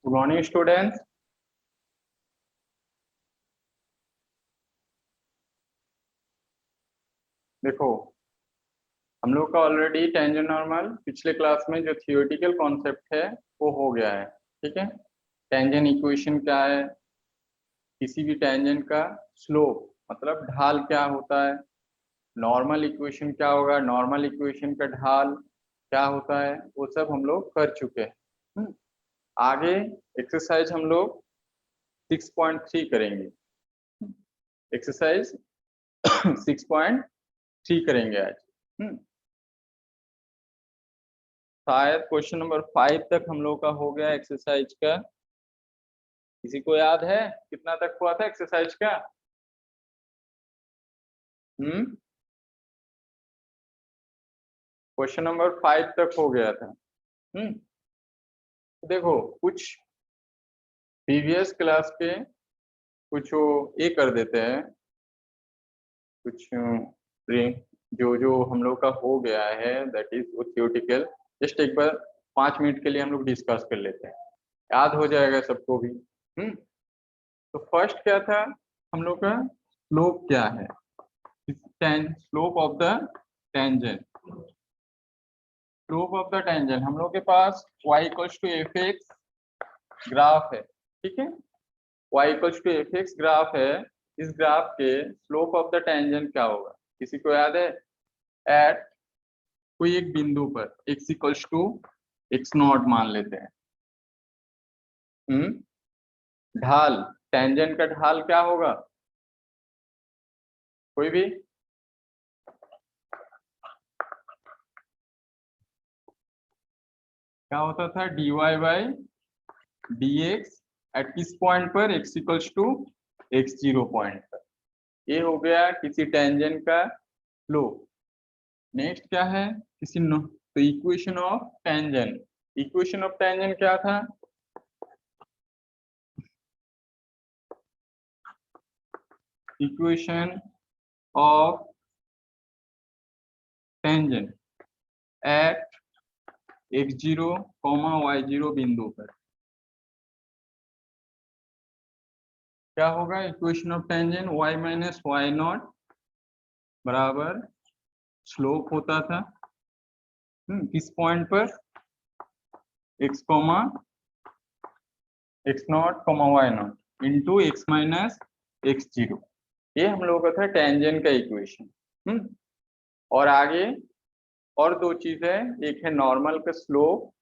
Good morning students. देखो, हम लोग का ऑलरेडी टेंजेंट नॉर्मल पिछले क्लास में जो थियोरेटिकल कॉन्सेप्ट है वो हो गया है। ठीक है, टेंजेंट इक्वेशन क्या है, किसी भी टेंजेंट का स्लोप मतलब ढाल क्या होता है, नॉर्मल इक्वेशन क्या होगा, नॉर्मल इक्वेशन का ढाल क्या होता है, वो सब हम लोग कर चुके हैं। आगे एक्सरसाइज हम लोग 6.3 करेंगे। एक्सरसाइज 6.3 करेंगे आज। शायद क्वेश्चन नंबर 5 तक हम लोग का हो गया एक्सरसाइज का। किसी को याद है कितना तक हुआ था एक्सरसाइज का? क्वेश्चन नंबर 5 तक हो गया था। देखो, कुछ प्रीवियस क्लास के कुछ वो ये कर देते हैं, कुछ जो जो हम लोग का हो गया है दैट इज वो थियोरेटिकल, जस्ट एक बार 5 मिनट के लिए हम लोग डिस्कस कर लेते हैं, याद हो जाएगा सबको भी। तो फर्स्ट क्या था हम लोग का, स्लोप क्या है, slope of the tangent. Slope of the tangent हम लोग के पास y equals to f x graph है। ठीक है, y equals to f x graph है। इस ग्राफ के स्लोप ऑफ द टेंजेंट क्या होगा, किसी को याद है? एट कोई एक बिंदु पर x equals to x not मान लेते हैं। ढाल, टेंजेंट का ढाल क्या होगा, कोई भी? क्या होता था, dy बाई dx एट किस पॉइंट पर, x equals to x0 point पर। ये हो गया किसी टेंजेंट का स्लोप। नेक्स्ट क्या है, किसी तो equation of tangent. Equation of tangent क्या था, equation of tangent at x0, y0 बिंदु पर क्या होगा, equation of tangent y minus y not बराबर स्लोप होता था किस पॉइंट पर, x comma x not comma y not into x minus x0। ये हम लोगों का था टेंजेंट का इक्वेशन। और आगे और दो चीज है, एक है नॉर्मल का स्लोप।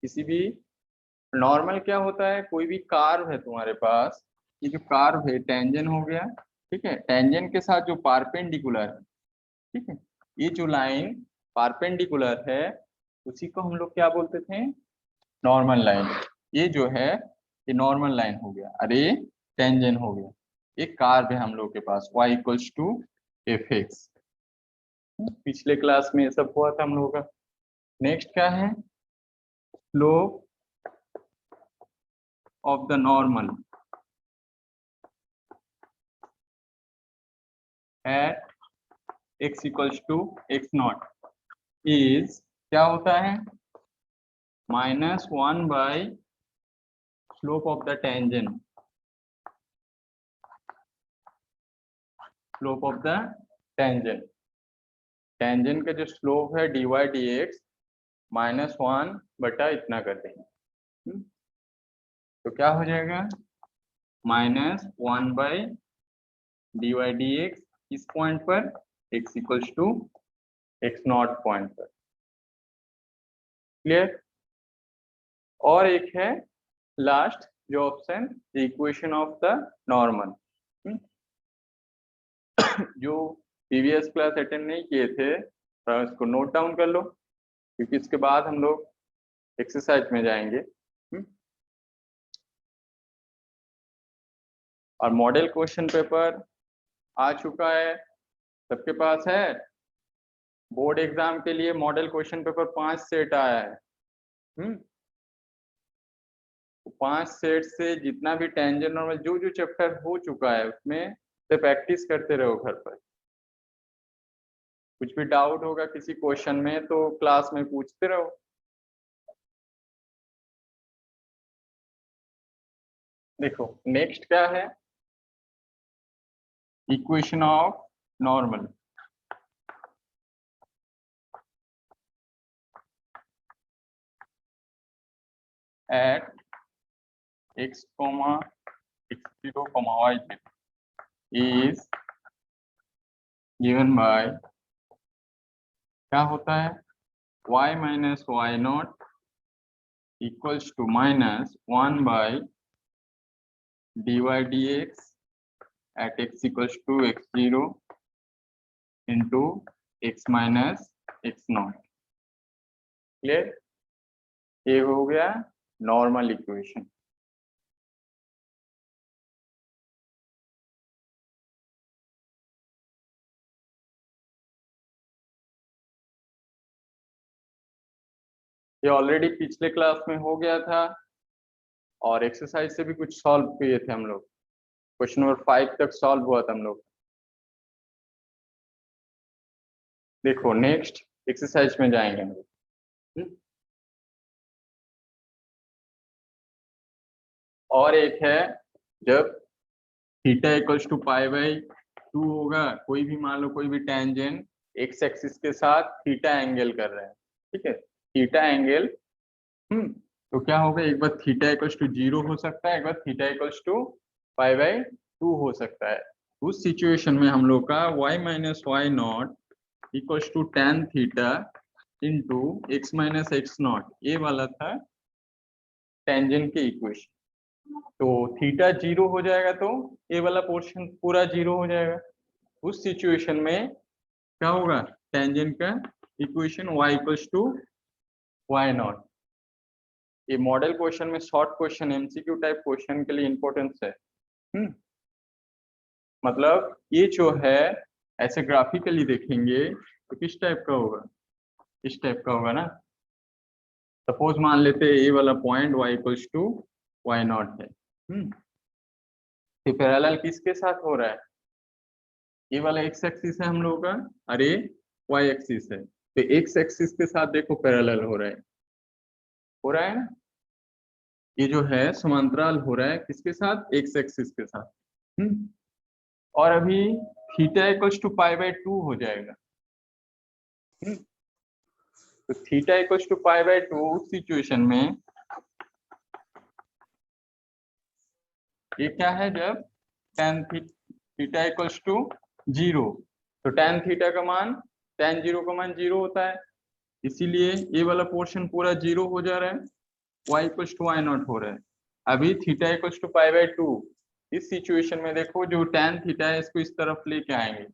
किसी भी नॉर्मल क्या होता है, कोई भी कार्व है तुम्हारे पास, ये जो कार्व है टेंजेंट हो गया। ठीक है, टेंजेंट के साथ जो पारपेंडिकुलर है, ठीक है, ये जो लाइन पारपेंडिकुलर है उसी को हम लोग क्या बोलते थे, नॉर्मल लाइन। ये जो है ये नॉर्मल लाइन हो गया, अरे टेंजेंट हो गया। एक कार्व है हम लोग के पास y equals to f x. पिछले क्लास में ये सब हुआ था हम लोगों का। नेक्स्ट क्या है, slope of the normal at x equals to x not is क्या होता है, -1 by slope of the tangent. Slope of the tangent, tangent का जो स्लोप है dy dx -1 बटा इतना कर देंगे तो क्या हो जाएगा, -1 बाई dy dx इस पॉइंट पर x equals to x not point पर। क्लियर? और एक है लास्ट जो option, equation of the normal. जो प्रीवियस क्लास अटेंड नहीं किए थे तो इसको नोट डाउन कर लो, क्योंकि इसके बाद हम लोग एक्सरसाइज में जाएंगे। और मॉडल क्वेश्चन पेपर आ चुका है, सबके पास है। बोर्ड एग्जाम के लिए मॉडल क्वेश्चन पेपर 5 सेट आया है। तो 5 सेट से जितना भी टेंजेंट नॉर्मल जो जो चैप्टर हो चुका है उसमें से प्रैक्टिस करते रहो घर पर। कुछ भी डाउट होगा किसी क्वेश्चन में तो क्लास में पूछते रहो। देखो नेक्स्ट क्या है, equation of normal. At x, x0, y0 is given by, क्या होता है, y minus y not equals to minus 1 by dy dx at x equals to x0 into x minus x not. Clear? ये हो गया normal equation. ये already पिछले class में हो गया था और एक्सरसाइज से भी कुछ सॉल्व किए थे हम लोग। क्वेश्चन नंबर 5 तक सॉल्व हुआ था हम लोग। देखो नेक्स्ट एक्सरसाइज में जाएंगे हम लोग। और एक है जब theta equals to pi by 2 होगा, कोई भी मान लो कोई भी टेंजेंट एक्स एक्सिस के साथ थीटा एंगल कर रहा है, ठीक है, थीटा एंगल। तो क्या होगा, एक बार थीटा इक्वल्स टू 0 हो सकता है, एक बार theta equals to pi by 2 हो सकता है। उस सिचुएशन में हम लोग का y minus y not equals to tan theta into x minus x not, ये वाला था टेंजेंट के इक्वेशन। तो थीटा 0 हो जाएगा तो ये वाला पोर्शन पूरा 0 हो जाएगा। उस सिचुएशन में क्या होगा, टेंजेंट का equation y equals to y not. ये मॉडल क्वेश्चन में short question MCQ type question के लिए इंपॉर्टेंस है। मतलब ये जो है ऐसे ग्राफिकली देखेंगे तो किस टाइप का होगा, इस टाइप का होगा ना। सपोज मान लेते हैं ये वाला point y equals to y not है। तो पैरेलल किसके साथ हो रहा है, ये वाला एक्स एक्सिस है हम लोगों का, अरे वाई एक्सिस है। तो एक्स एक्सिस के साथ देखो पैरेलल हो रहा है ना। ये जो है समांतराल हो रहा है किसके साथ, एक्स एक्सिस के साथ। और अभी theta equals to pi by 2 हो जाएगा। तो theta equals to pi by 2 उस सिचुएशन में ये क्या है, जब tan थीटा इक्वल्स टू 0, तो tan थीटा का मान tan 0 का मान 0 होता है, इसीलिए ये वाला पोर्शन पूरा 0 हो जा रहा है, y equals to y not हो रहा है। अभी theta equals to pi by 2, इस सिचुएशन में देखो जो tan थीटा है इसको इस तरफ लेके आएंगे,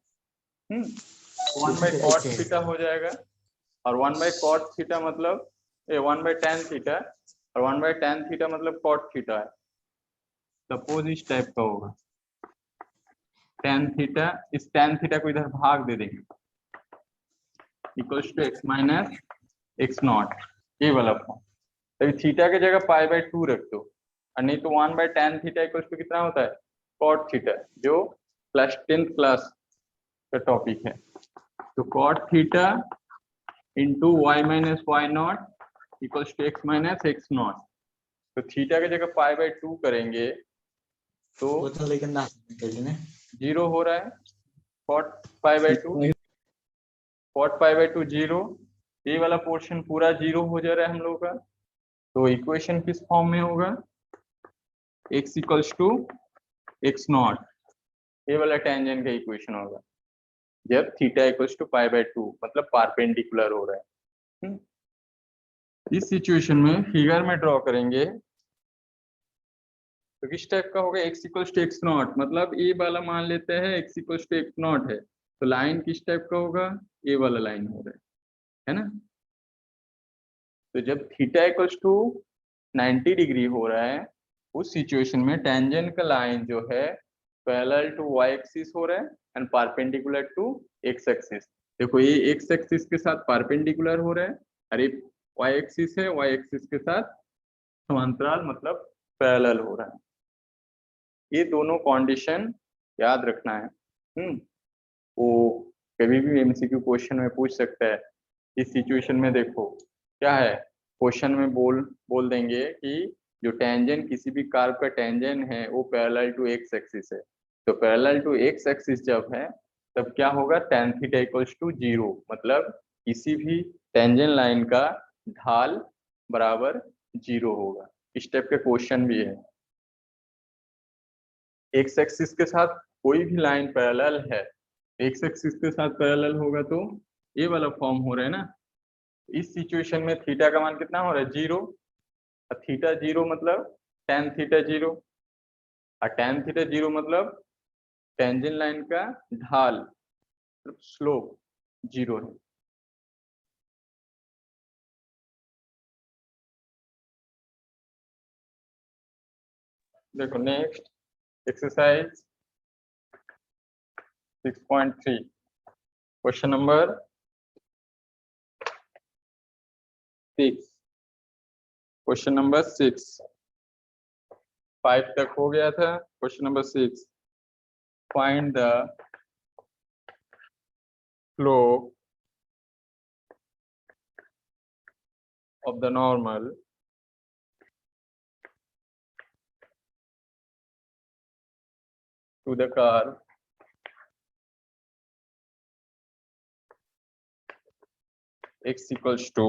1 बाई कॉट थीटा हो जाएगा। और 1 बाई कॉट थीटा मतलब 1 बाई tan थीटा, और 1 बाई tan थीटा मतलब कॉट थीटा है। सपोज इस टाइप का होगा tan थीटा, इस tan थीटा को इधर भाग दे देंगे equals to x minus x not, ये वाला फॉर्म। तभी थीटा की जगह पाई बाई 2 रख दो, और नहीं तो 1 by tan theta equals to कितना होता है, कॉट थीटा, जो क्लास 10th क्लास का टॉपिक है। तो cot theta into y minus y not equals to x minus x not. तो थीटा की जगह पाई बाई 2 करेंगे तो लेकिन 0 हो रहा है, cot pi by 2, cot pi by 2 0, ये वाला पोर्शन पूरा 0 हो जा रहा है हम लोग का। तो इक्वेशन किस फॉर्म में होगा, x equals to x not, ये वाला टेंजेंट का इक्वेशन होगा जब theta equals to pi by 2, मतलब परपेंडिकुलर हो रहा है। इस सिचुएशन में फिगर में ड्रॉ करेंगे तो किस टाइप का होगा, x equals to x not, मतलब ये वाला मान लेते हैं x equals to x not है, तो लाइन किस टाइप का होगा, ये वाला लाइन हो रहा है ना। तो जब थीटा इक्वल्स टू 90 डिग्री हो रहा है उस सिचुएशन में टेंजेंट का लाइन जो है पैरेलल टू y एक्सिस हो रहा है and perpendicular to x axis. देखो ये x एक्सिस के साथ परपेंडिकुलर हो रहा है, अरे y एक्सिस है, y एक्सिस के साथ समांतराल मतलब पैरेलल हो रहा है। ये दोनों कंडीशन याद रखना है। वो कभी भी एमसीक्यू क्वेश्चन में पूछ सकता है। इस सिचुएशन में देखो क्या है, क्वेश्चन में बोल देंगे कि जो टेंजेंट किसी भी कर्व का टेंजेंट है वो पैरेलल टू एक्स एक्सिस है। तो पैरेलल टू एक्स एक्सिस जब है तब क्या होगा, tan थीटा इक्वल्स टू 0, मतलब किसी भी टेंजेंट लाइन का ढाल बराबर 0 होगा। इस टाइप के क्वेश्चन भी है। एक्स एक्सिस के साथ कोई भी लाइन पैरेलल है, एक्स एक्सिस के साथ पैरेलल होगा तो ये वाला फॉर्म हो रहा है ना। इस सिचुएशन में थीटा का मान कितना हो रहा है, 0। और थीटा 0 मतलब tan थीटा 0, और tan थीटा 0 मतलब टेंजेंट लाइन का ढाल स्लोप 0 है। देखो next exercise 6.3 question number 6। Question number 6, 5 तक हो गया था। Question number 6, find the slope of the normal to the curve x equals to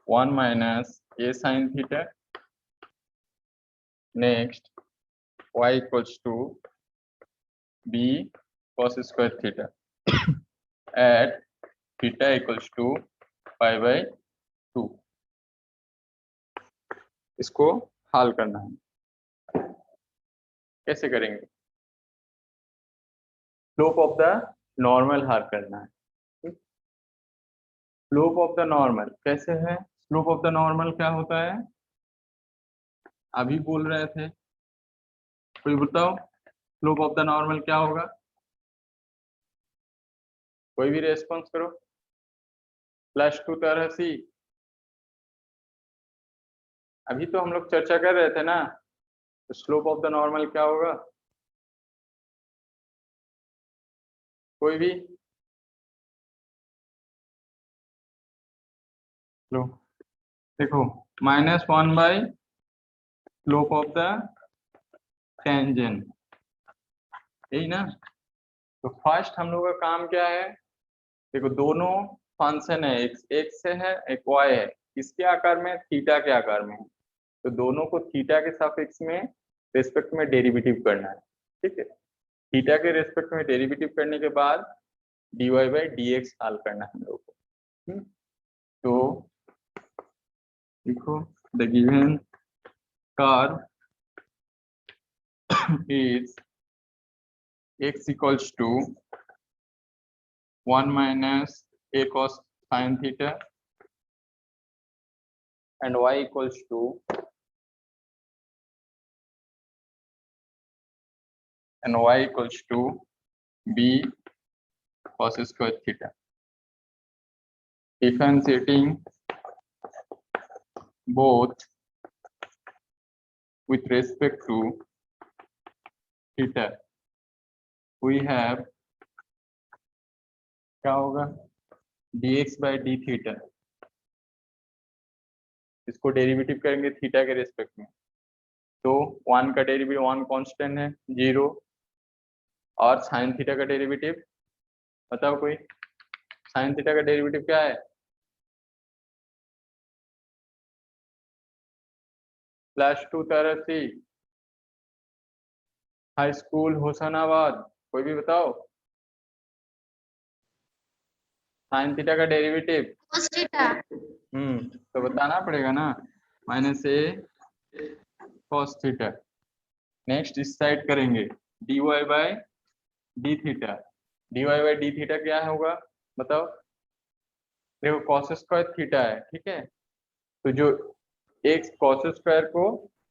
1 minus a sin theta, next y equals to b cos square theta at theta equals to pi by 2। इसको हल करना है। कैसे करेंगे, slope of the normal हल करना है। Slope of the normal कैसे है, स्लोप ऑफ द नॉर्मल क्या होता है, अभी बोल रहे थे, कोई बताओ स्लोप ऑफ द नॉर्मल क्या होगा, कोई भी रेस्पॉन्स करो। +2 तरह सी, अभी तो हम लोग चर्चा कर रहे थे ना, तो स्लोप ऑफ द नॉर्मल क्या होगा, कोई भी लो। देखो -1 by slope of the tangent, यही ना। तो फर्स्ट हम लोग का काम क्या है, देखो दोनों फंक्शन है, एक एक्स है एक वाई है, किसके आकार में, थीटा के आकार में। तो दोनों को थीटा के सापेक्ष में रेस्पेक्ट में डेरिवेटिव करना है, ठीक है। थीटा के रेस्पेक्ट में डेरिवेटिव करने के बाद dy बाई dx हल करना है हम लोग को। तो देखो the given curve is x equals to 1 minus a cos sin theta and y equals to b cos square theta। Differentiating both with respect to theta, we have क्या होगा, dx by d theta। इसको derivative करेंगे theta के respect में, तो 1 का derivative 1 constant है 0, और साइन थीटा का डेरिवेटिव बताओ कोई, साइन थीटा का डेरिवेटिव क्या है, +2 तरह सी, हाई स्कूल होशंगाबाद, कोई भी बताओ, साइन थीटा का डेरिवेटिव तो बताना पड़ेगा ना, -a cos थीटा। नेक्स्ट इस साइड करेंगे dy by D theta, dy by D theta क्या होगा बताओ, देखो cos स्क्वायर थीटा है, ठीक है। तो जो x cos स्क्वायर को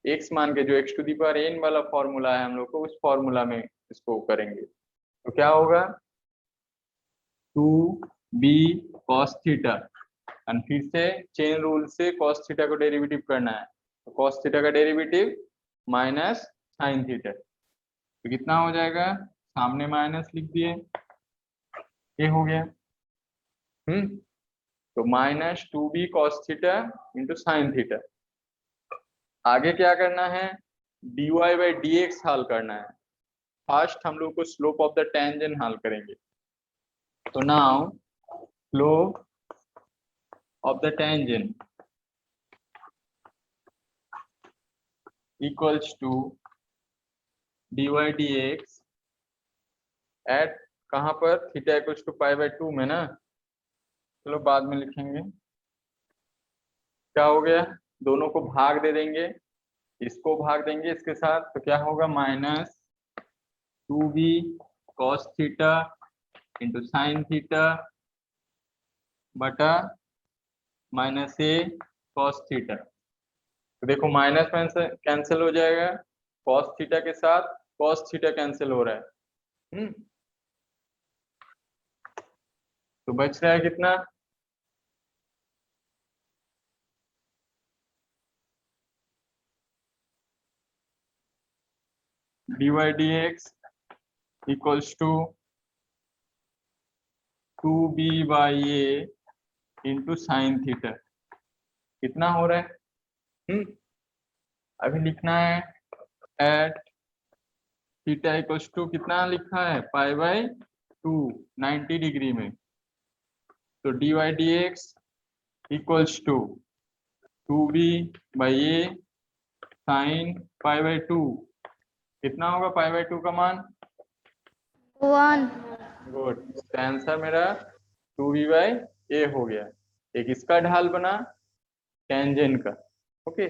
x मान के जो x to the power n वाला फॉर्मूला है हम लोग को, उस फॉर्मूला में इसको करेंगे, तो क्या होगा 2b cos थीटा, और फिर से चेन रूल से cos थीटा को डेरिवेटिव करना है, तो cos थीटा का डेरिवेटिव माइनस साइन थीटा। तो कितना हो जाएगा, सामने माइनस लिख दिए, ये हो गया। तो minus 2b cos theta into sine theta. आगे क्या करना है, dy बाई डी एक्स हल करना है। फर्स्ट हम लोग को स्लोप ऑफ द टेंजेंट हल करेंगे। तो now slope of the tangent equals to dy dx at कहाँ पर, theta equals to pi by 2 में ना, चलो बाद में लिखेंगे। क्या हो गया, दोनों को भाग दे देंगे, इसको भाग देंगे इसके साथ, तो क्या होगा, minus 2b cos theta into sine theta बटा माइनस a cos थीटा। तो देखो माइनस कैंसिल हो जाएगा, cos थीटा के साथ cos थीटा कैंसिल हो रहा है। तो बच रहा है कितना, dy dx equals to 2b by a into sine theta. कितना हो रहा है, अभी लिखना है एट थीटा इक्वल्स टू, कितना लिखा है, पाई बाई 2 90 डिग्री में। तो dy dx equals to 2b by a sine pi by 2। कितना होगा पाई बाई 2 का मान, 1। गुड। तो आंसर मेरा 2b बाई ए हो गया। एक इसका ढाल बना टेंजेंट का। ओके,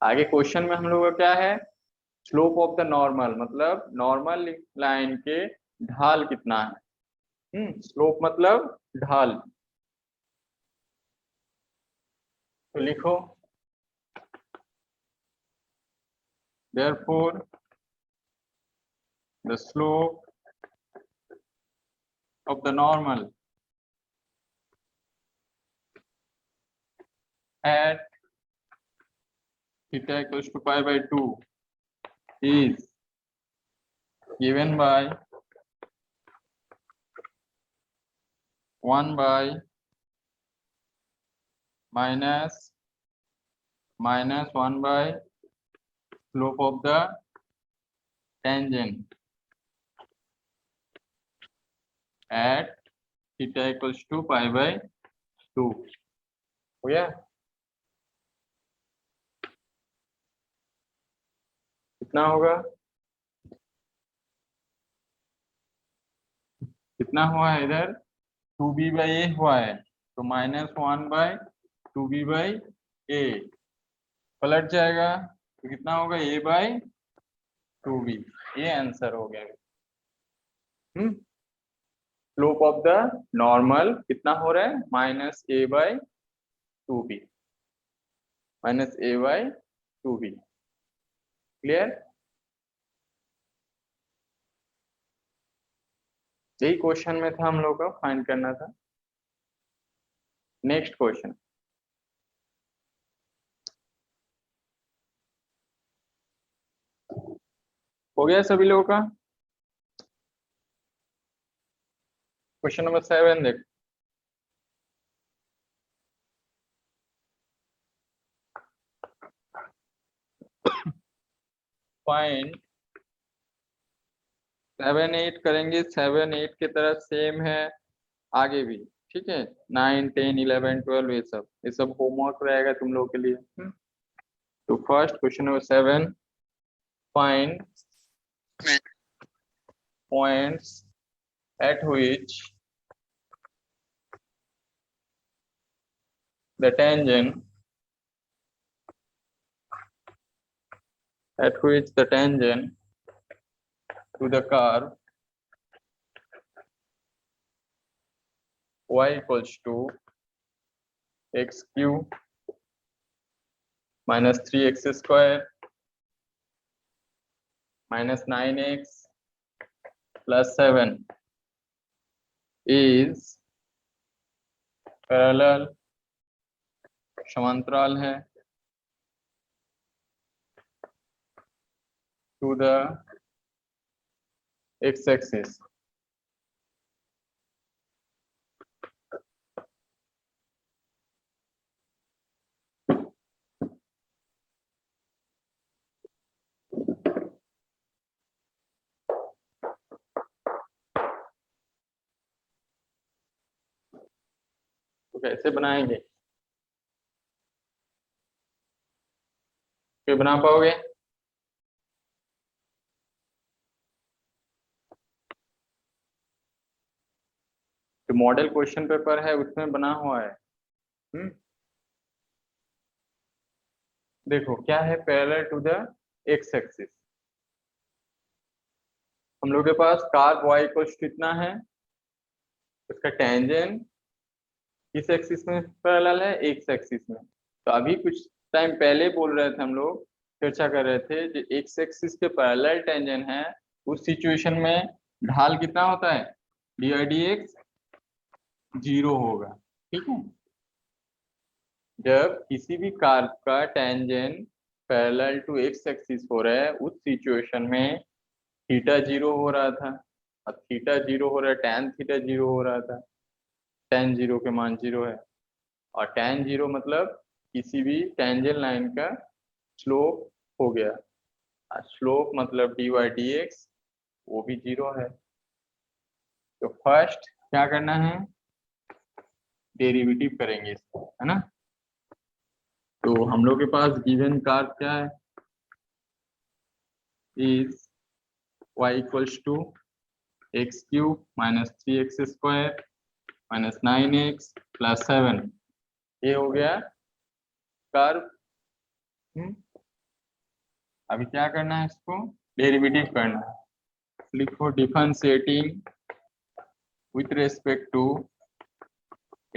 आगे क्वेश्चन में हम लोग का क्या है, स्लोप ऑफ द नॉर्मल, मतलब नॉर्मल लाइन के ढाल कितना है। स्लोप मतलब ढाल। तो लिखो therefore the slope of the normal at theta equals to pi by 2 is given by 1 by minus 1 by slope of the tangent at theta equals to pi by 2। हो गया, कितना होगा, कितना हुआ है इधर, 2b बाई ए हुआ है, तो माइनस 1 बाई 2b बाई ए पलट जाएगा, तो कितना होगा, a बाई 2b। ये आंसर हो गया। स्लोप ऑफ द नॉर्मल कितना हो रहा है, minus a by 2b, minus a by 2b। Clear, यही क्वेश्चन में था हम लोग का, फाइंड करना था। नेक्स्ट क्वेश्चन, हो गया सभी लोगों का। क्वेश्चन नंबर 7 देख, फाइंड 7 8 करेंगे, 7 8 की तरह सेम है आगे भी, ठीक है। 9 10 11 12 ये सब होमवर्क रहेगा तुम लोगों के लिए। तो first question number 7, find points at which the tangent to the curve y equals to x cube minus 3x square minus 9x plus 7 is parallel, समांतराल है, to the x-axis. तो कैसे बनाएंगे? क्या बना पाओगे? जो मॉडल क्वेश्चन पेपर है उसमें बना हुआ है। देखो क्या है, parallel to the x axis. हम लोग के पास कार्ब y इक्वल्स कितना है, उसका टेंजेंट किस एक्सिस में पैरेलल है, एक्स एक्सिस में। तो अभी कुछ टाइम पहले बोल रहे थे हम लोग, चर्चा कर रहे थे, जो एक्स एक्सिस के पैरेलल टेंजेंट है उस सिचुएशन में ढाल कितना होता है, डी आई डी एक्स 0 होगा। ठीक है, जब किसी भी कार्ब का tangent parallel to x axis हो रहा है उस सिचुएशन में थीटा 0 हो रहा था। अब थीटा 0 हो रहा है, tan थीटा 0 हो रहा था, tan 0 के मान 0 है। और tan 0 मतलब किसी भी टेंजेंट लाइन का स्लोप हो गया, और स्लोप मतलब डी वाई डी एक्स वो भी 0 है। तो फर्स्ट क्या करना है, डेरिवेटिव करेंगे इसको, है ना। तो हम लोग के पास गिवन कार्ब क्या है, is y equals to x cube minus 3x² minus 9x plus 7। ये हो गया कर्व। अभी क्या करना है, इसको डेरिवेटिव करना है। लिखो differentiating with respect to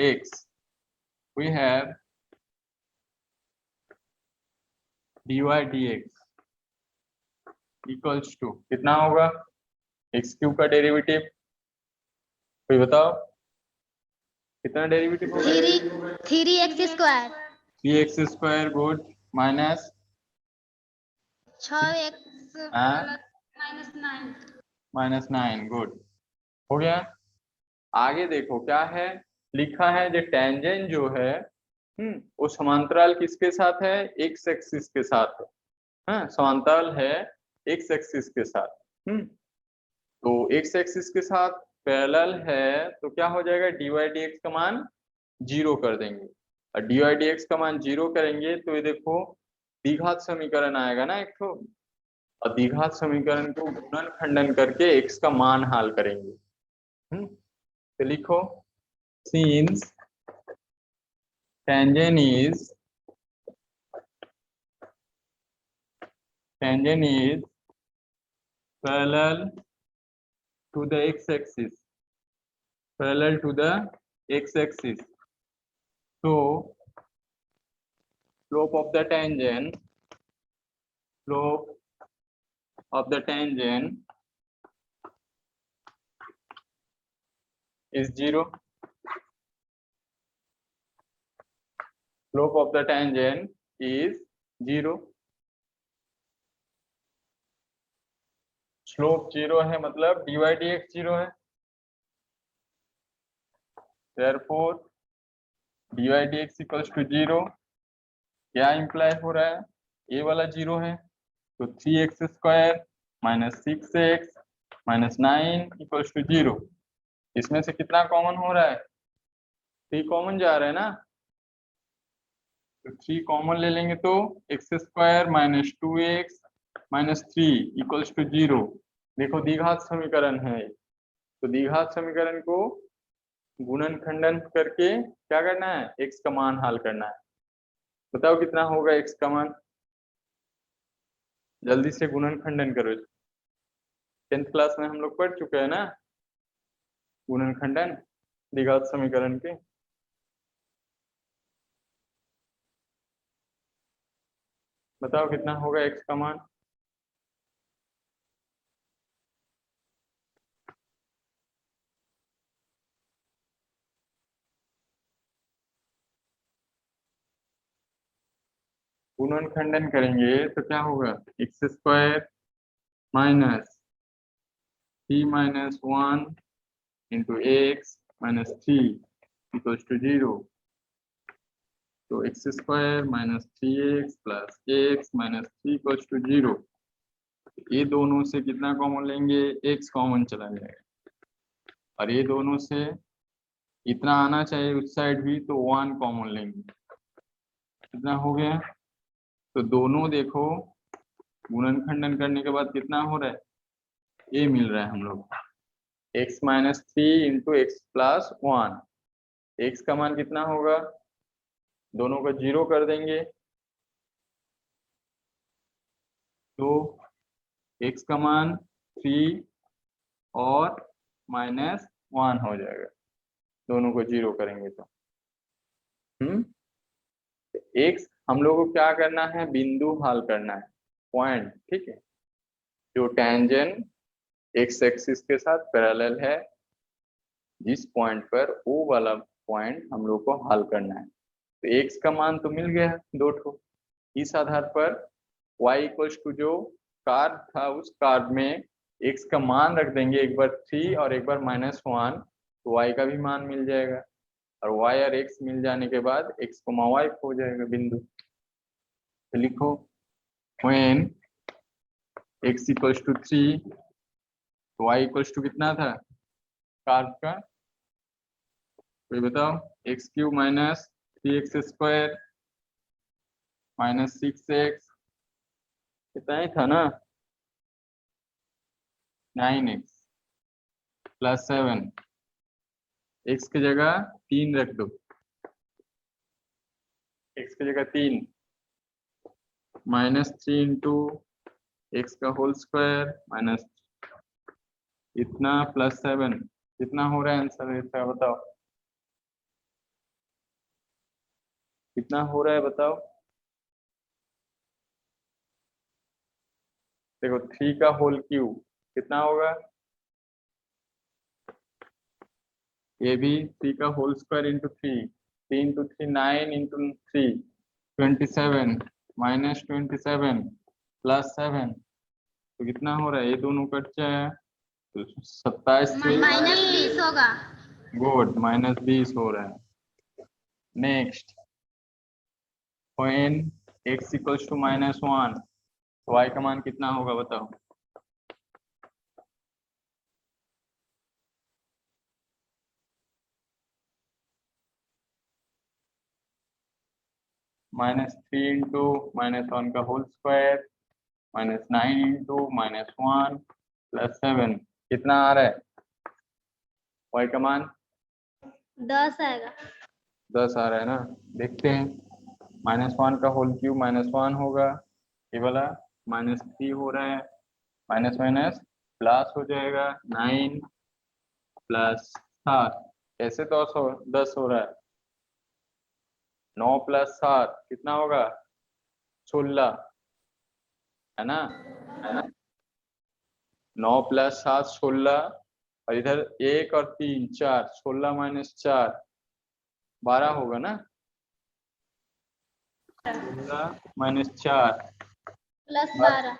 x we have dy dx equals to कितना होगा, एक्स क्यूब का डेरिवेटिव, कोई बताओ कितना डेरिवेटिव होगा? 3x²। 3x², good, minus 6x minus 9, good, हो गया। आगे देखो क्या है लिखा है, जो टेंजेंट जो है वो समांतराल किसके साथ है, एक्स एक्सिस के साथ है। हाँ, समांतराल है एक्स एक्सिस के साथ। तो एक्स एक्सिस के साथ पैरेलल है तो क्या हो जाएगा, डी वाई डी एक्स का मान 0 कर देंगे। और डी वाई डी एक्स का मान 0 करेंगे तो ये देखो द्विघात समीकरण आएगा ना एक तो, और द्विघात समीकरण को गुणन खंडन करके एक्स का मान हाल करेंगे। तो लिखो since tangent is parallel to the x-axis, parallel to the x-axis, so slope of the tangent is 0. Slope of the tangent is 0. Slope 0 है मतलब dy dx 0 है। therefore dy dx equals to 0। क्या imply हो रहा है, ये वाला 0 है तो 3x² minus 6x minus 9 equals to 0। इसमें से कितना कॉमन हो रहा है, 3 कॉमन जा रहा है ना, तो 3 कॉमन ले लेंगे तो x² minus 2x minus 3 equals to 0। देखो द्विघात समीकरण है, तो द्विघात समीकरण को गुणन खंडन करके क्या करना है, x का मान हल करना है। बताओ कितना होगा x का मान, जल्दी से गुणन खंडन करो। 10th क्लास में हम लोग पढ़ चुके हैं ना गुणन खंडन द्विघात समीकरण के। बताओ कितना होगा x का मान, गुणन खंडन करेंगे तो क्या होगा, x² minus 3 minus 1 into x minus 3 equals to 0। तो x square minus 3x plus x minus 3 equals to 0। ये दोनों से कितना कॉमन लेंगे, x कॉमन चला जाएगा, और ये दोनों से इतना आना चाहिए उस साइड भी, तो 1 कॉमन लेंगे। कितना हो गया, तो दोनों देखो गुणन खंडन करने के बाद कितना हो रहा है, ये मिल रहा है हम लोग, x minus 3 into x plus 1। x का मान कितना होगा, दोनों को 0 कर देंगे तो x का मान 3 और माइनस 1 हो जाएगा, दोनों को 0 करेंगे तो x हम लोग को क्या करना है, बिंदु हल करना है, पॉइंट, ठीक है, जो टेंजेंट x एक्सिस के साथ पैरेलल है, जिस पॉइंट पर वो वाला पॉइंट हम लोग को हल करना है। तो x का मान तो मिल गया दो ठो, इस आधार पर y इक्वल्स टू जो कार्ड था उस कार्ड में x का मान रख देंगे, एक बार 3 और एक बार -1, तो y का भी मान मिल जाएगा, और y और x मिल जाने के बाद x, y हो जाएगा बिंदु। तो लिखो when x इक्वल्स टू 3 तो y इक्वल्स टू कितना था कार्ड का, तो ये बताओ, x cube minus 3x square minus 6x, इतना ही था ना, 9x प्लस 7, x की जगह 3 रख दो, x की जगह 3 माइनस 3 इंटू एक्स का होल स्क्वायर माइनस इतना प्लस 7, कितना हो रहा है आंसर इसका बताओ, कितना हो रहा है बताओ। देखो 3 का होल क्यूब कितना होगा, ये भी 3 का whole square into 3, 3 into 3 9 into 3 27 minus 27 plus 7, तो कितना हो रहा है, ये दोनों कट जाए तो 27 से -20 होगा। गुड, -20 हो रहा है। Next when x equals to -1 तो y का मान कितना होगा बताओ, -3 इंटू -1 का होल स्क्वायर -9 इंटू -1 प्लस 7, कितना आ रहा है y का मान, 10 आएगा। 10 आ रहा है ना, देखते हैं, -1 का होल क्यूब -1 होगा, ये वाला -3 हो रहा है, माइनस माइनस प्लस हो जाएगा 9 प्लस 7, कैसे 10 हो रहा है, 9 प्लस 7 कितना होगा 16, है ना, 9 प्लस 7 16, और इधर 1 और 3 4, 16 माइनस 4 12 होगा ना, 16 माइनस 4 +12।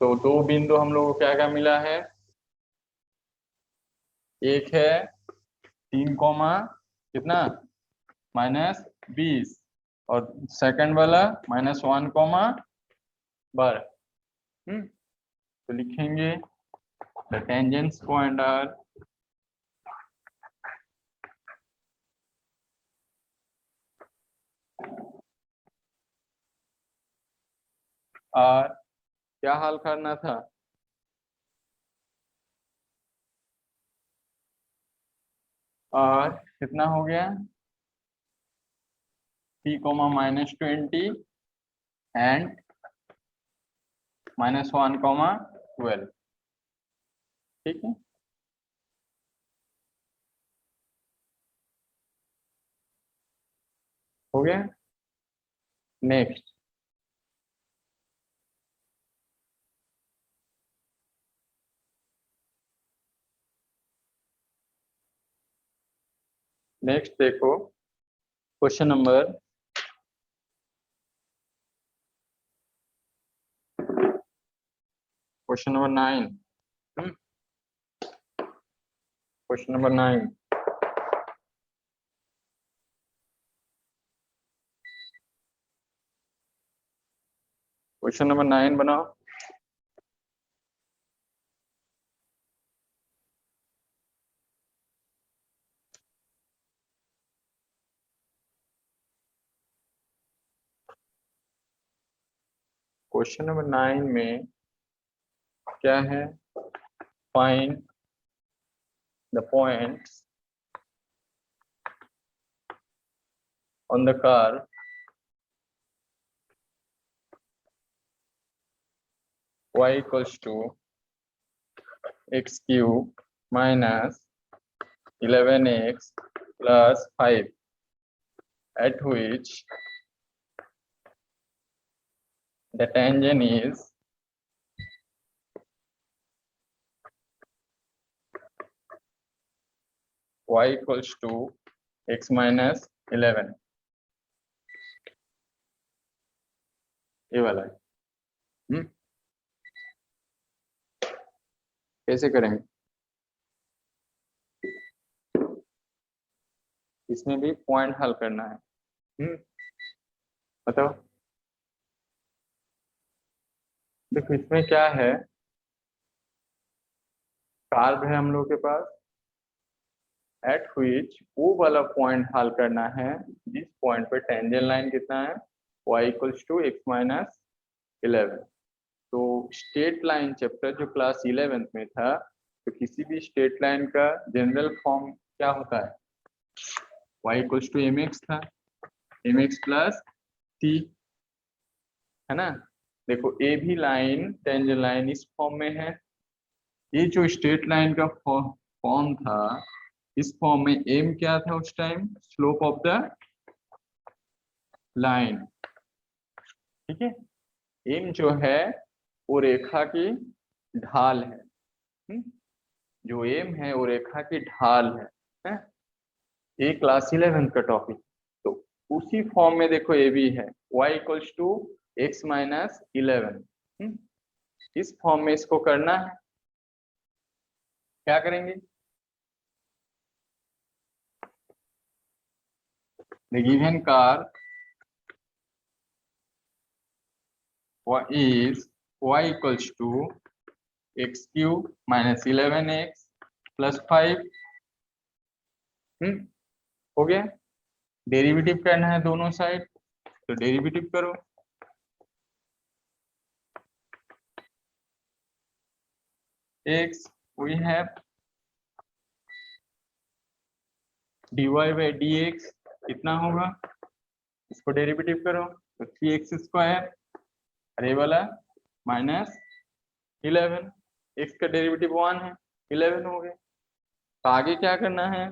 तो दो बिंदु हम लोग को क्या क्या मिला है, एक है 3 कॉमा कितना -20 और सेकंड वाला -1 कॉमा 12। तो लिखेंगे द टेंजेंट्स पॉइंट आर क्या हल करना था, और कितना हो गया 3 -20 एंड -1 12, ठीक है। हो गया, नेक्स्ट देखो question number question number 9। Question number 9। Question number 9 बनाओ। क्वेश्चन नंबर 9 में क्या है? Find the points on the curve y equals to x cube minus 11x plus 5 at which the tangent is y equals to x minus 11। ये वाला है। कैसे करेंगे? इसमें भी पॉइंट हल करना है। बताओ। देखो इसमें क्या है, कर्व है हम लोग के पास, एट व्हिच वो वाला पॉइंट हल करना है जिस पॉइंट पे टेंजेंट लाइन कितना है, y equals to x minus 11। तो स्ट्रेट लाइन चैप्टर जो क्लास 11th में था, तो किसी भी स्ट्रेट लाइन का जनरल फॉर्म क्या होता है? y इक्वल्स टू mx था, mx प्लस c, है ना। देखो ए भी लाइन टेंजेंट लाइन इस फॉर्म में है। ये जो स्ट्रेट लाइन का फॉर्म था, इस फॉर्म में एम क्या था उस time? Slope of the line. ठीक है, एम जो है वो रेखा की ढाल है। जो एम है वो रेखा की ढाल है? ये क्लास 11 का टॉपिक। तो उसी फॉर्म में देखो ये भी है, y equals to x minus 11। इस फॉर्म में इसको करना है। क्या करेंगे? The given curve is y equals to x cube minus 11x plus 5। हो गया। डेरिवेटिव करना है दोनों साइड, तो डेरिवेटिव करो। x we have dy by dx कितना होगा? इसको डेरिवेटिव करो तो 3x स्क्वायर, अरे वाला माइनस 11, x का डेरिवेटिव 1 है, 11 हो गया। तो आगे क्या करना है?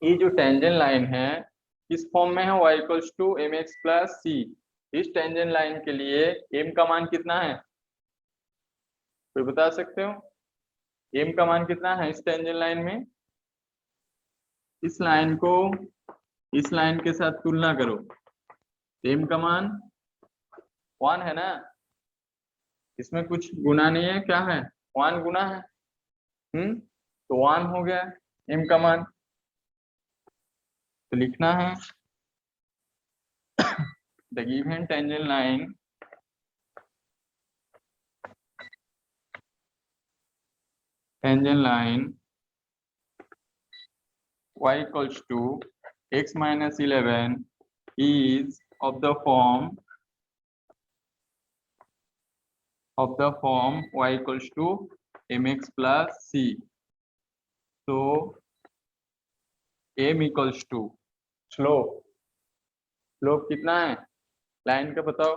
ये जो टेंजेंट लाइन है किस फॉर्म में है? y equals to mx plus c। इस टेंजेंट लाइन के लिए m का मान कितना है? कोई बता सकते हो? m का मान कितना है इस टेंजेंट लाइन में? इस लाइन को इस लाइन के साथ तुलना करो, m का मान 1 है ना, इसमें कुछ गुना नहीं है, क्या है? 1 गुना है। तो 1 हो गया m का मान। तो लिखना है the given tangent line y equals to x minus 11 is of the form y equals to mx plus c। तो m equals to स्लोप कितना है लाइन का? बताओ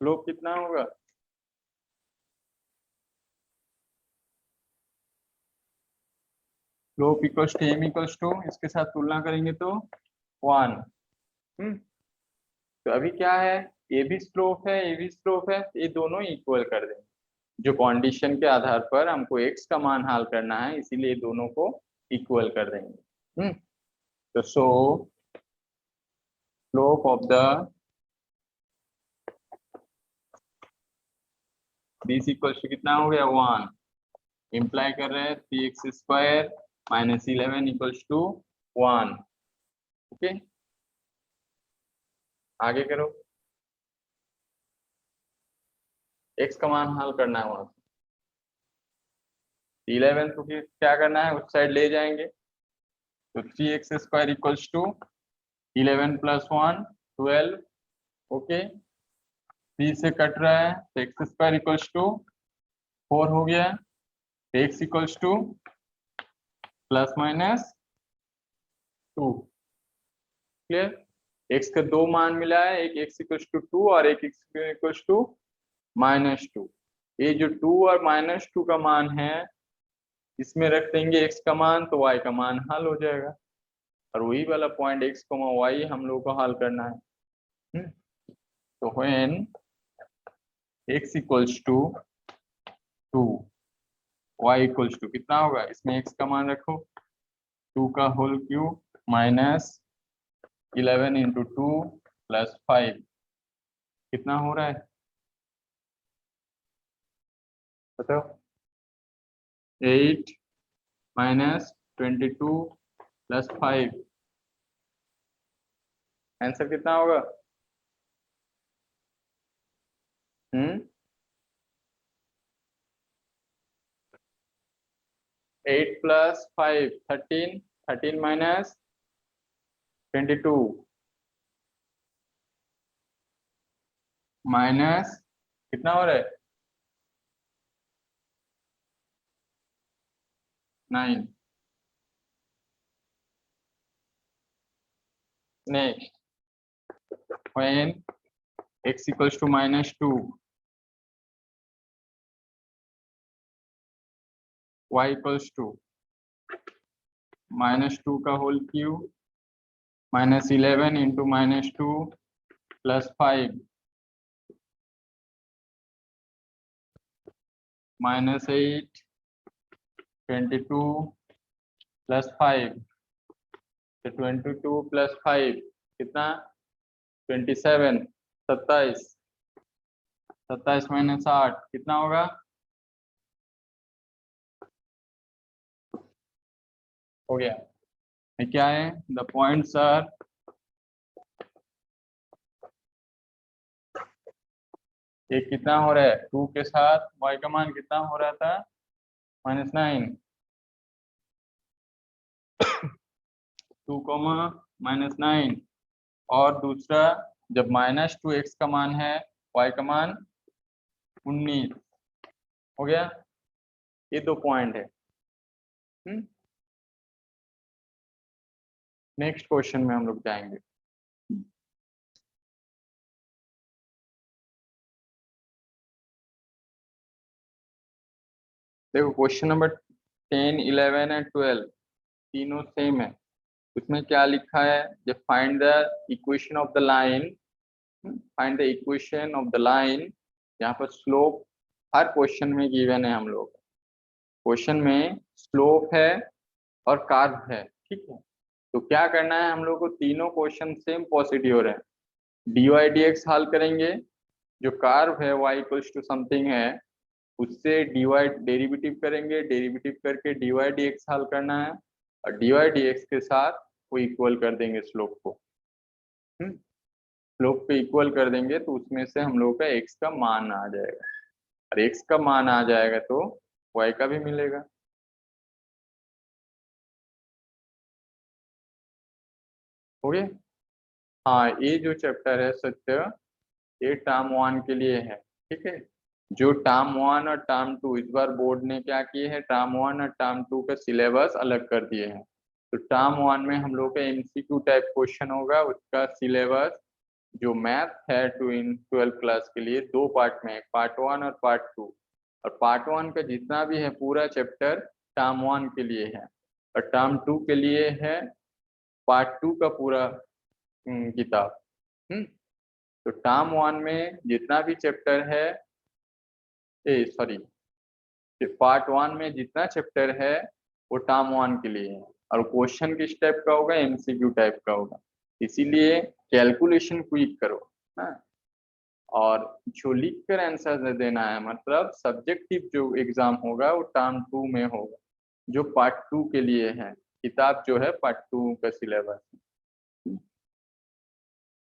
स्लोप कितना होगा? Slope equals to m equals to, इसके साथ तुलना करेंगे तो 1। तो अभी क्या है, ये भी स्लोप है, ये भी स्लोप है, ये दोनों इक्वल कर देंगे। जो कंडीशन के आधार पर हमको x का मान हल करना है, इसीलिए दोनों को इक्वल कर देंगे। तो so slope of the this equal to कितना हो गया 1, इम्प्लाई कर रहे हैं 3x² minus 11 equals to 1। Okay, आगे करो। x का मान हल करना है वहां से। 11 तो फिर क्या करना है, उस साइड ले जाएंगे, तो 3x² equals to 11 plus 1 12। Okay, 3 से कट रहा है तो x² इक्वल्स टू 4 हो गया, x equals two plus minus 2। Clear, x का दो मान मिला है, एक x इक्वल्स टू 2 और एक x इक्वल्स टू -2। ये जो 2 और -2 का मान है, इसमें रख देंगे x का मान, तो y का मान हल हो जाएगा। और वही वाला पॉइंट x, y हम लोग को हल करना है। तो when x equals to 2, y equals to कितना होगा, इसमें x का मान रखो 2 का whole cube minus 11 into 2 plus 5 कितना हो रहा है बताओ। 8 माइनस 22 प्लस 5, आंसर कितना होगा? 8 प्लस 5 13, 13 माइनस 22 माइनस कितना हो रहा है 9। Next, when x equals to -2, y equals to -2 का whole cube minus 11 into -2 plus 5 -8 22 plus 5, तो 22 प्लस 5 कितना 27, 27 27 माइनस 8 कितना होगा? हो गया। ये क्या है, द पॉइंट्स आर ये कितना हो रहा है 2 के साथ y का मान कितना हो रहा था -9, 2, -9, और दूसरा जब -2 x का मान है, y का मान 19 हो गया। ये दो पॉइंट है। नेक्स्ट क्वेश्चन में हम लोग जाएंगे। देखो क्वेश्चन नंबर 10, 11 एंड 12 तीनों सेम है। उसमें क्या लिखा है, जब find the equation of the line, find the equation of the line. यहाँ पर स्लोप हर क्वेश्चन में गिवन है। हम लोग क्वेश्चन में स्लोप है और कर्व है, ठीक है। तो क्या करना है हम लोग को, तीनों क्वेश्चन सेम प्रोसीड्यूर है। dy dx हल करेंगे, जो कर्व है y इक्वल्स टू समथिंग है, उससे dy डेरिवेटिव करेंगे, डेरिवेटिव करके dy dx हल करना है, और dy dx के साथ वो इक्वल कर देंगे स्लोप को। स्लोप पे इक्वल कर देंगे तो उसमें से हम लोग का x का मान आ जाएगा, और x का मान आ जाएगा तो y का भी मिलेगा। हो गया। हाँ, ये जो चैप्टर है सत्य, ये टर्म 1 के लिए है, ठीक है। जो टर्म 1 और टर्म 2, इस बार बोर्ड ने क्या किए हैं, टर्म 1 और टर्म 2 का सिलेबस अलग कर दिए हैं। तो टर्म 1 में हम लोग का MCQ टाइप क्वेश्चन होगा, उसका सिलेबस जो मैथ है 12th क्लास के लिए दो पार्ट में है, पार्ट 1 और पार्ट 2। और पार्ट 1 का जितना भी है पूरा चैप्टर टर्म 1 के लिए है, और टर्म 2 के लिए है पार्ट 2 का पूरा किताब। तो टर्म 1 में जितना भी चैप्टर है, सॉरी, पार्ट 1 में जितना चैप्टर है वो टर्म 1 के लिए है, और क्वेश्चन किस टाइप का होगा, MCQ टाइप का होगा। इसीलिए कैलकुलेशन क्विक करो। हाँ, और जो लिख कर आंसर देना है, मतलब सब्जेक्टिव जो एग्जाम होगा वो टर्म 2 में होगा, जो पार्ट 2 के लिए है। किताब जो है पार्ट 2 का सिलेबस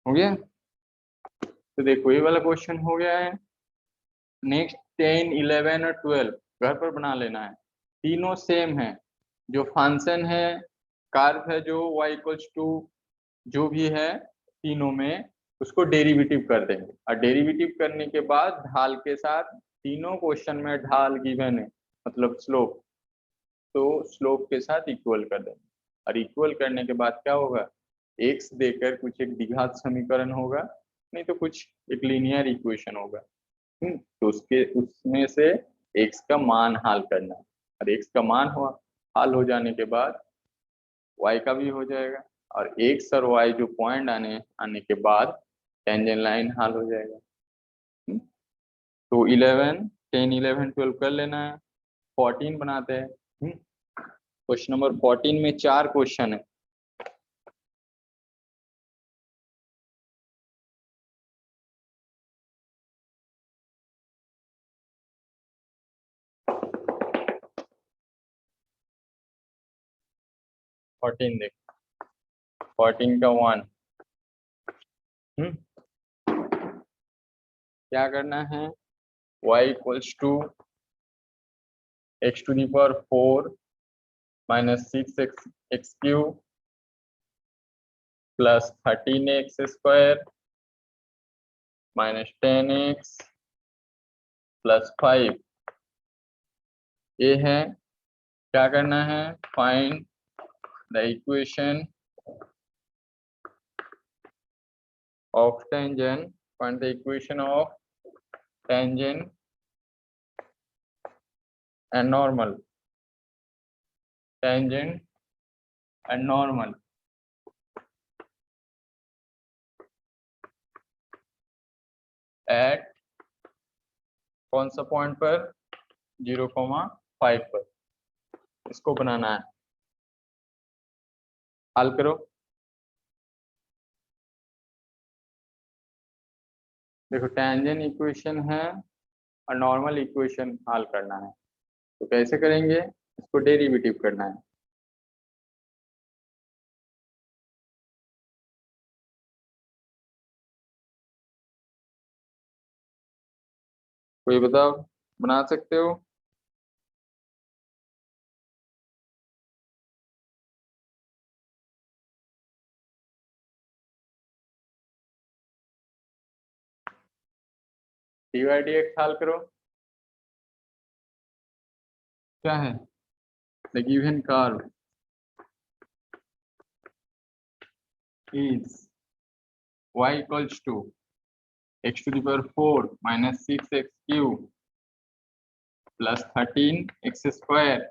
हो गया। तो देखो ये वाला क्वेश्चन हो गया है। नेक्स्ट 10, 11 और 12 घर पर बना लेना है। तीनों सेम है, जो फंक्शन है, कर्व है, जो y इक्वल्स टू जो भी है तीनों में, उसको डेरिवेटिव कर देंगे। और डेरिवेटिव करने के बाद ढाल के साथ, तीनों क्वेश्चन में ढाल गिवन है, मतलब स्लोप, तो स्लोप के साथ इक्वल कर देंगे। और इक्वल करने के बाद क्या होगा, x देकर कुछ एक द्विघात समीकरण होगा, नहीं तो कुछ एक लीनियर इक्वेशन होगा। तो उसमें से x का मान हल करना है। और x का मान हल हो जाने के बाद y का भी हो जाएगा, और x और y जो पॉइंट आने के बाद टेंजेंट लाइन हल हो जाएगा। तो 11, 10, 11, 12 कर लेना है। 14 बनाते हैं। क्वेश्चन नंबर 14 में 4 क्वेश्चन है। फोर्टीन देख, 14 का 1। क्या करना है, y equals to x to the power 4 minus 6x cube plus 13x square minus 10x plus 5। ये है, क्या करना है, find the equation of tangent, find the equation of tangent and normal, tangent and normal at कौन सा point पर, 0,5 पर। इसको बनाना है, हल करो। देखो टेंजेंट इक्वेशन है और नॉर्मल इक्वेशन हल करना है, तो कैसे करेंगे, इसको डेरिवेटिव करना है। कोई बताओ, बना सकते हो? डी वाई डी एक्स हल करो। क्या है, the given curve is y equals to x to the power 4 minus 6x cube plus 13x square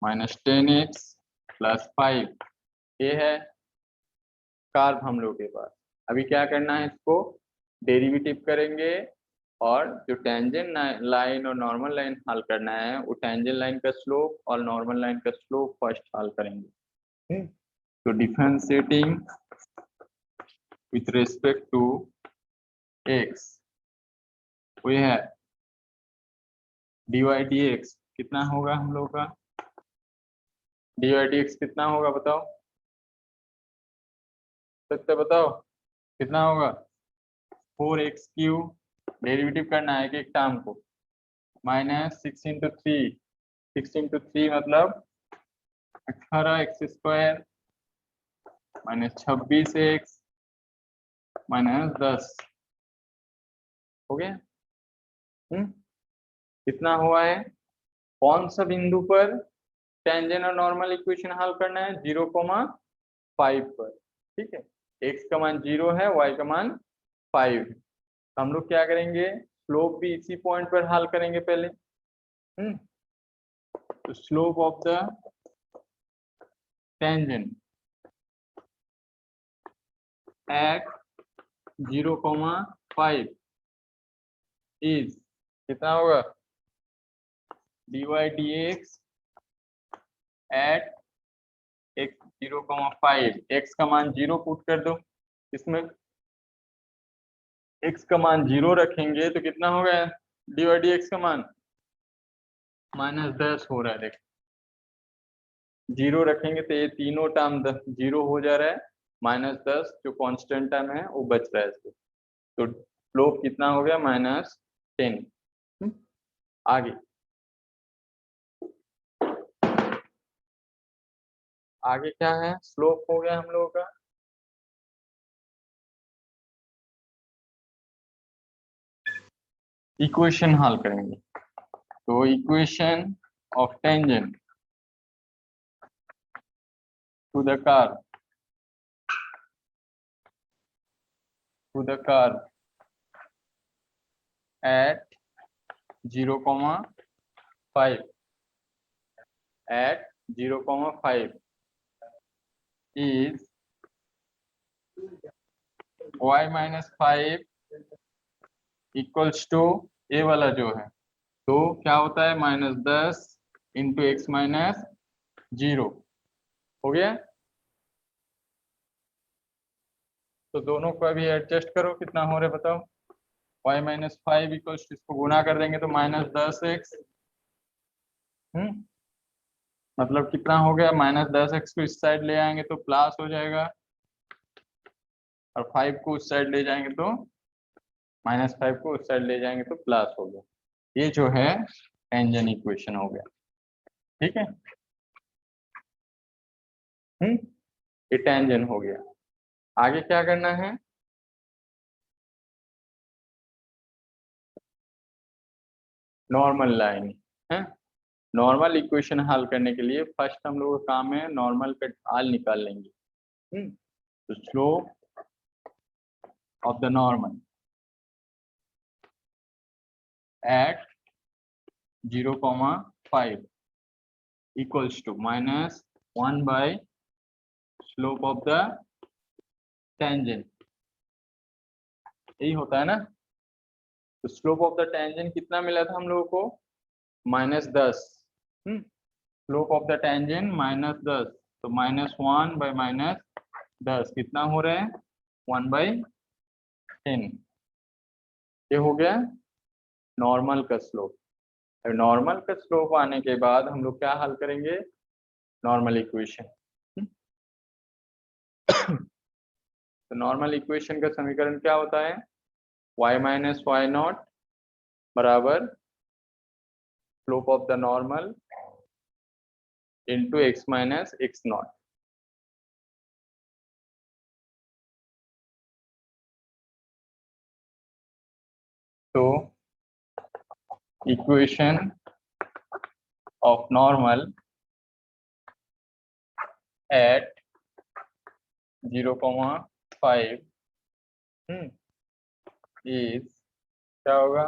minus 10x plus 5। ये है कर्व हम लोग के पास। अभी क्या करना है, इसको डेरिवेटिव करेंगे, और जो टेंजेंट लाइन और नॉर्मल लाइन हल करना है, वो टेंजेंट लाइन का स्लोप और नॉर्मल लाइन का स्लोप फर्स्ट हल करेंगे। तो differentiating with respect to x, वो है dy dx कितना होगा हम लोग का, dy dx कितना होगा बताओ, सत्य बताओ कितना होगा, 4x क्यूब, डेरिवेटिव करना है एक टर्म को, माइनस 6 इंटू 3, 6 इंटू 3 मतलब 18x square minus 26x minus 10। हो गया। कितना हुआ है, कौन सा बिंदु पर टेंजेंट और नॉर्मल इक्वेशन हल करना है, 0,5 पर। ठीक है, x का मान 0 है, y का मान 5 है। तो हम लोग क्या करेंगे, स्लोप भी इसी पॉइंट पर हल करेंगे पहले। तो slope of the tangent at 0,5 is कितना होगा, dy dx at x 0,5 x का मान 0 पुट कर दो। इसमें x का मान 0 रखेंगे तो कितना हो गया dx का मान -10 हो रहा है। देख 0 रखेंगे तो ये तीनों टर्म 0 हो जा रहा है, -10 जो कांस्टेंट टर्म है वो बच रहा है इसको। तो स्लोप कितना हो गया -10। आगे आगे क्या है, स्लोप हो गया हम लोगों का इक्वेशन हल करेंगे। तो equation of tangent to the curve at 0,5 at 0,5 is y minus 5 equals to a वाला जो है तो क्या होता है -10 इंटू एक्स -0 हो गया। तो दोनों को अभी एडजस्ट करो कितना हो रहा है बताओ। y minus 5 इक्वल्स टू इसको गुना कर देंगे तो -10x मतलब कितना हो गया -10x को इस साइड ले आएंगे तो प्लस हो जाएगा और 5 को उस साइड ले जाएंगे तो -5 को उस साइड ले जाएंगे तो प्लस हो गया। ये जो है टेंजेंट इक्वेशन हो गया, ठीक है। ये टेंजेंट हो गया। आगे क्या करना है, नॉर्मल लाइन है। नॉर्मल इक्वेशन हल करने के लिए फर्स्ट हम लोगों का काम है नॉर्मल का हल निकाल लेंगे। तो slope of the normal at 0,5 equals to -1 by slope of the tangent, यही होता है ना। तो स्लोप ऑफ द टेंजेंट कितना मिला था हम लोगों को -10। स्लोप ऑफ द टेंजेंट -10 तो -1 by -10 कितना हो रहा है 1/10। ये हो गया नॉर्मल का स्लोप। नॉर्मल का स्लोप आने के बाद हम लोग क्या हल करेंगे, नॉर्मल इक्वेशन। तो नॉर्मल इक्वेशन का समीकरण क्या होता है, y माइनस वाई नॉट बराबर slope of the normal into x minus x not. तो equation of normal at 0,5 is क्या होगा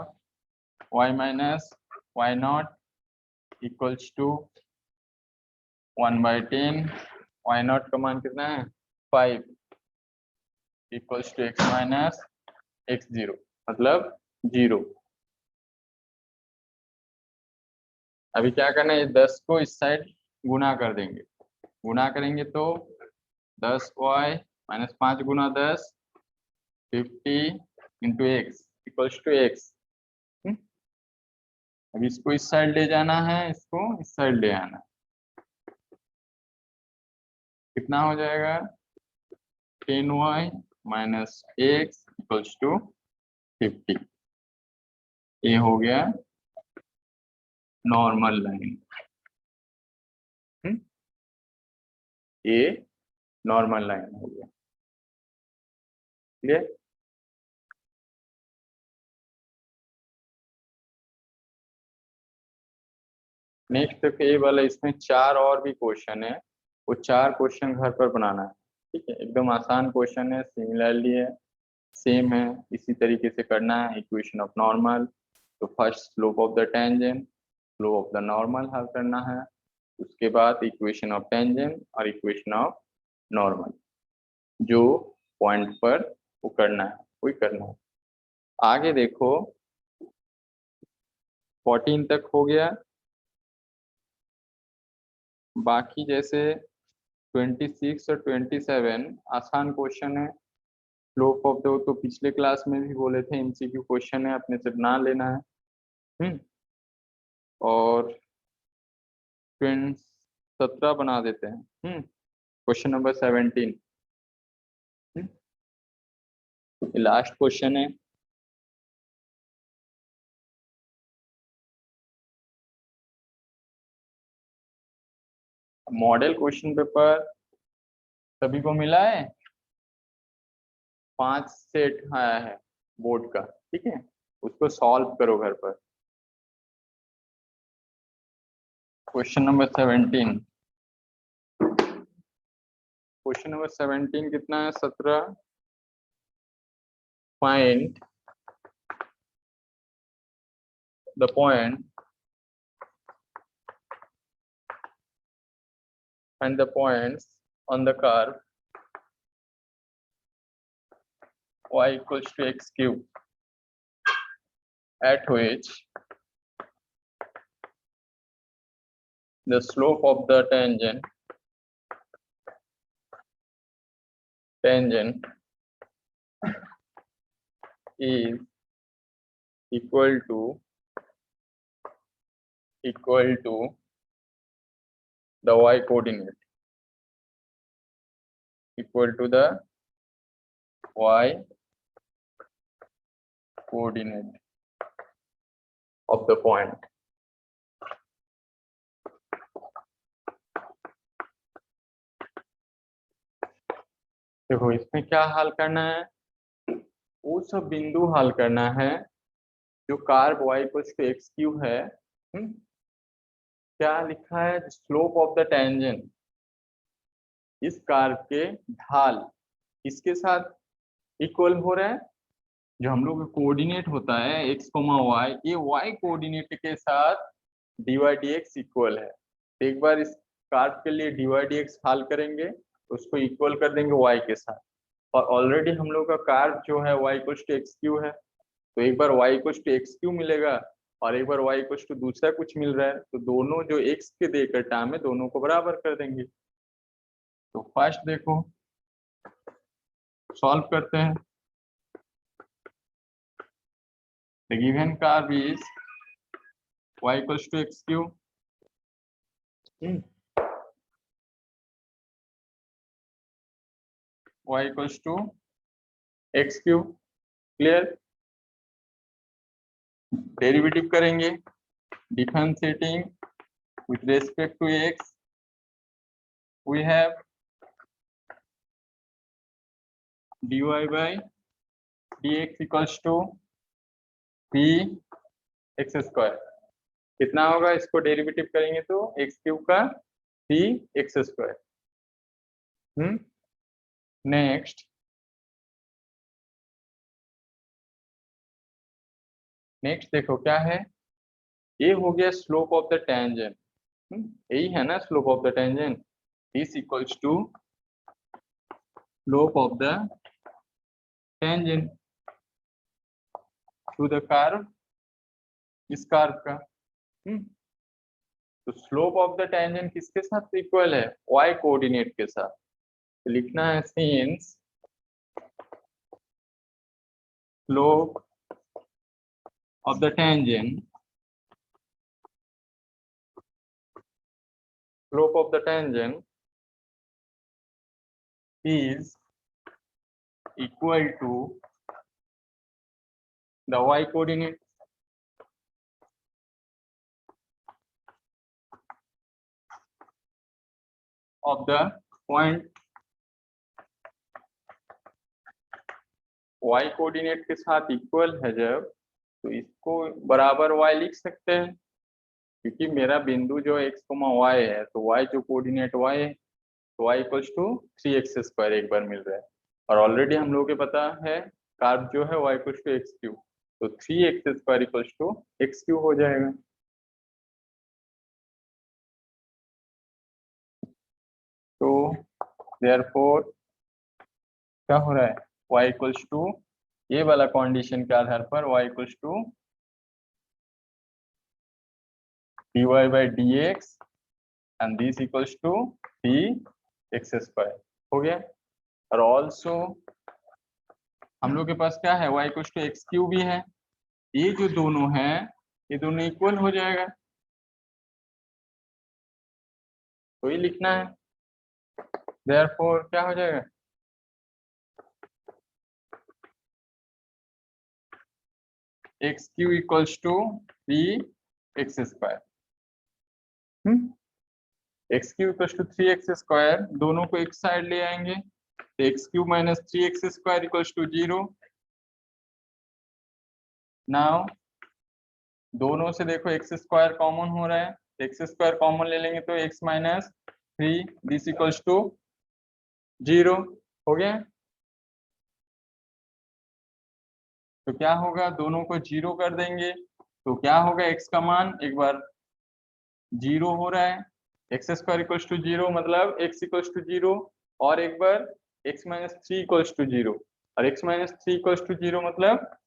y minus y not equals to 1/10। Y not का मान कितना है 5 equals to x minus x0 मतलब 0। अभी क्या करना है 10 को इस साइड गुना कर देंगे, गुना करेंगे तो 10y माइनस 5 गुना 10 50 into x equals to x. अब इसको इस साइड ले जाना है, इसको इस साइड ले आना, कितना हो जाएगा 10y minus x equals to 50। ये हो गया नॉर्मल लाइन। ये नॉर्मल लाइन हो गया, क्लियर। नेक्स्ट ये वाला, इसमें 4 और भी क्वेश्चन है, वो 4 क्वेश्चन घर पर बनाना है, ठीक है। एकदम आसान क्वेश्चन है, सिमिलरली है, सेम है, इसी तरीके से करना है। इक्वेशन ऑफ नॉर्मल, तो first slope of the tangent, slope of the normal हल करना है, उसके बाद इक्वेशन ऑफ टेंजेंट और इक्वेशन ऑफ नॉर्मल, जो पॉइंट पर वो करना है वही करना है। आगे देखो 14 तक हो गया। बाकी जैसे 26 और 27 आसान क्वेश्चन है। स्लोप ऑफ द, तो पिछले क्लास में भी बोले थे एमसीक्यू क्वेश्चन है, अपने से बना लेना है। और 17 बना देते हैं। क्वेश्चन नंबर 17 लास्ट क्वेश्चन है। मॉडल क्वेश्चन पेपर सभी को मिला है, 5 सेट आया है बोर्ड का, ठीक है, उसको सॉल्व करो घर पर। क्वेश्चन नंबर 17, क्वेश्चन नंबर 17 कितना है, 17। Find the point and the points on the curve y equals to x cube at which the slope of the tangent is equal to the y coordinate, equal to the y coordinate of the point। देखो इसमें क्या हल करना है, वो सब बिंदु हल करना है जो curve y equals to x cube है। क्या लिखा है, स्लोप ऑफ द टेंजेंट, इस कार्ब के ढाल किसके साथ इक्वल हो रहा है, जो हम लोग कोऑर्डिनेट होता है x, y, ये y कोऑर्डिनेट के साथ dy dx इक्वल है। तो एक बार इस कार्ब के लिए dy dx हल करेंगे, उसको इक्वल कर देंगे y के साथ। और ऑलरेडी हम लोग का कार्ब जो है y equals to x cube है, तो एक बार y equals to x cube मिलेगा और एक बार y इक्वल्स टू दूसरा कुछ मिल रहा है, तो दोनों जो x के देकर टर्म है दोनों को बराबर कर देंगे। तो फर्स्ट देखो सॉल्व करते हैं। The given curve is y equals to x cube, y equals to x cube, clear. Derivative करेंगे, differentiating with respect to x, we have dy by dx equals to p x square. कितना होगा, इसको derivative करेंगे तो x cube का p x square. Next देखो क्या है, ये हो गया स्लोप ऑफ द टेंजेंट। यही है ना slope of the tangent, this equals to slope of the tangent to the curve, इस कर्व का। तो स्लोप ऑफ द टेंजेंट किसके साथ इक्वल है, y कोऑर्डिनेट के साथ। तो लिखना है since slope of the tangent, slope of the tangent is equal to the y coordinate of the point। y coordinate के साथ इक्वल है जब, तो इसको बराबर y लिख सकते हैं, क्योंकि मेरा बिंदु जो x, y है, तो y जो कोऑर्डिनेट y है, तो y equals to 3x square एक बार मिल रहा है। और ऑलरेडी हम लोगों को पता है कार्ब जो है y equals to x cube, तो 3x square equals to x cube हो जाएगा। तो देयरफॉर क्या हो रहा है, y इक्वल्स टू, ये वाला कंडीशन के आधार पर y equals to dy by dx and this equals to p x square हो गया। और ऑल्सो हम लोग के पास क्या है, y equals to x cube भी है। ये जो दोनों है ये दोनों इक्वल हो जाएगा, तो ये लिखना है। देयरफॉर क्या हो जाएगा, x cube equals to 3x square. X cube equals to 3x square, दोनों को एक साइड ले आएंगे तो x cube minus 3x square equals to 0। Now दोनों से देखो एक्स स्क्वायर कॉमन हो रहा है, एक्स स्क्वायर कॉमन ले लेंगे तो x minus 3 this equals to 0 हो गया। तो क्या होगा, दोनों को 0 कर देंगे तो क्या होगा, एक्स का मान एक बार 0 हो रहा है, एक्स स्क्वायर इक्वल्स टू 0 मतलब एक्स इक्वल्स टू 0, और एक बार एक्स माइनस 3 इक्वल्स टू 0, और एक्स माइनस 3 इक्वल्स टू 0 मतलब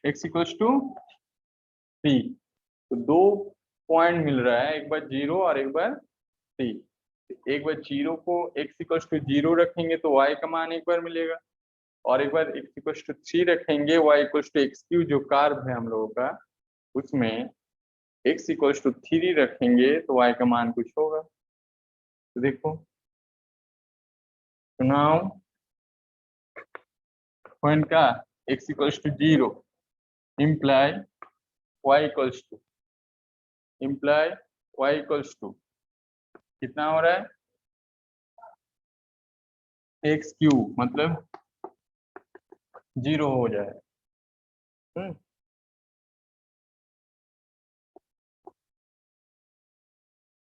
एक्स इक्वल्स टू 3। तो दो पॉइंट मिल रहा है, एक बार 0 और एक बार 3। एक बार 0 को एक्स इक्वल्स टू 0 रखेंगे तो y का मान एक बार मिलेगा, और एक बार एक्स इक्वल्स टू 3 रखेंगे y equals to x cube जो कार्व है हम लोगों का, उसमें x इक्वल्स टू 3 रखेंगे तो y का मान कुछ होगा। तो देखो, तो नाउ पॉइंट का x equals to 0 imply y equals to कितना हो रहा है, एक्स क्यू मतलब 0 हो जाए।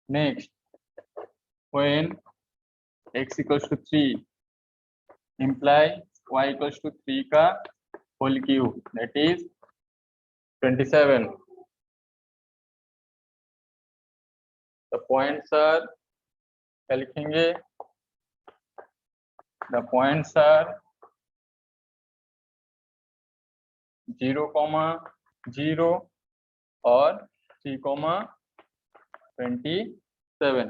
Next, when x equals to 3 imply y equals to 3 का whole cube that is 27। The points are, क्या लिखेंगे, द पॉइंट्स आर 0,0 और 3,27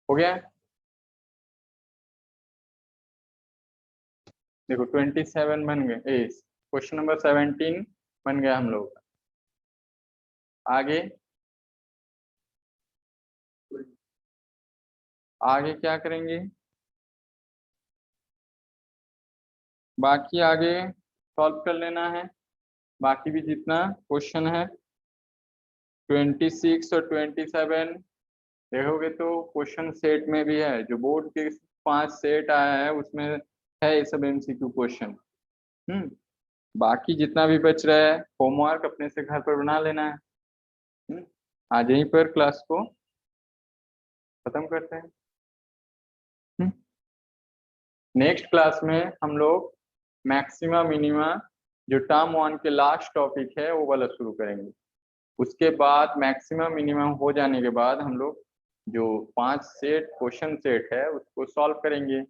हो गया। देखो 27 बन गए, क्वेश्चन नंबर 17 बन गया हम लोग। आगे आगे क्या करेंगे, बाकी आगे सॉल्व कर लेना है, बाकी भी जितना क्वेश्चन है 26 और 27 देखोगे तो क्वेश्चन सेट में भी है, जो बोर्ड के 5 सेट आया है उसमें है ये सब एमसीक्यू क्वेश्चन। बाकी जितना भी बच रहा है होमवर्क अपने से घर पर बना लेना है। आज यहीं पर क्लास को खत्म करते हैं। नेक्स्ट क्लास में हम लोग मैक्सिमा मिनिमा जो टर्म 1 के लास्ट टॉपिक है वो वाला शुरू करेंगे। उसके बाद मैक्सिमम मिनिमम हो जाने के बाद हम लोग जो 5 सेट क्वेश्चन सेट है उसको सॉल्व करेंगे,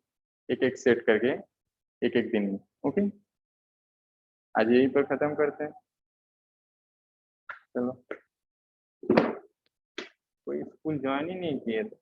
एक एक सेट करके एक एक दिन में। ओके, आज यहीं पर खत्म करते हैं। चलो, कोई स्कूल ज्वाइन ही नहीं किए थे।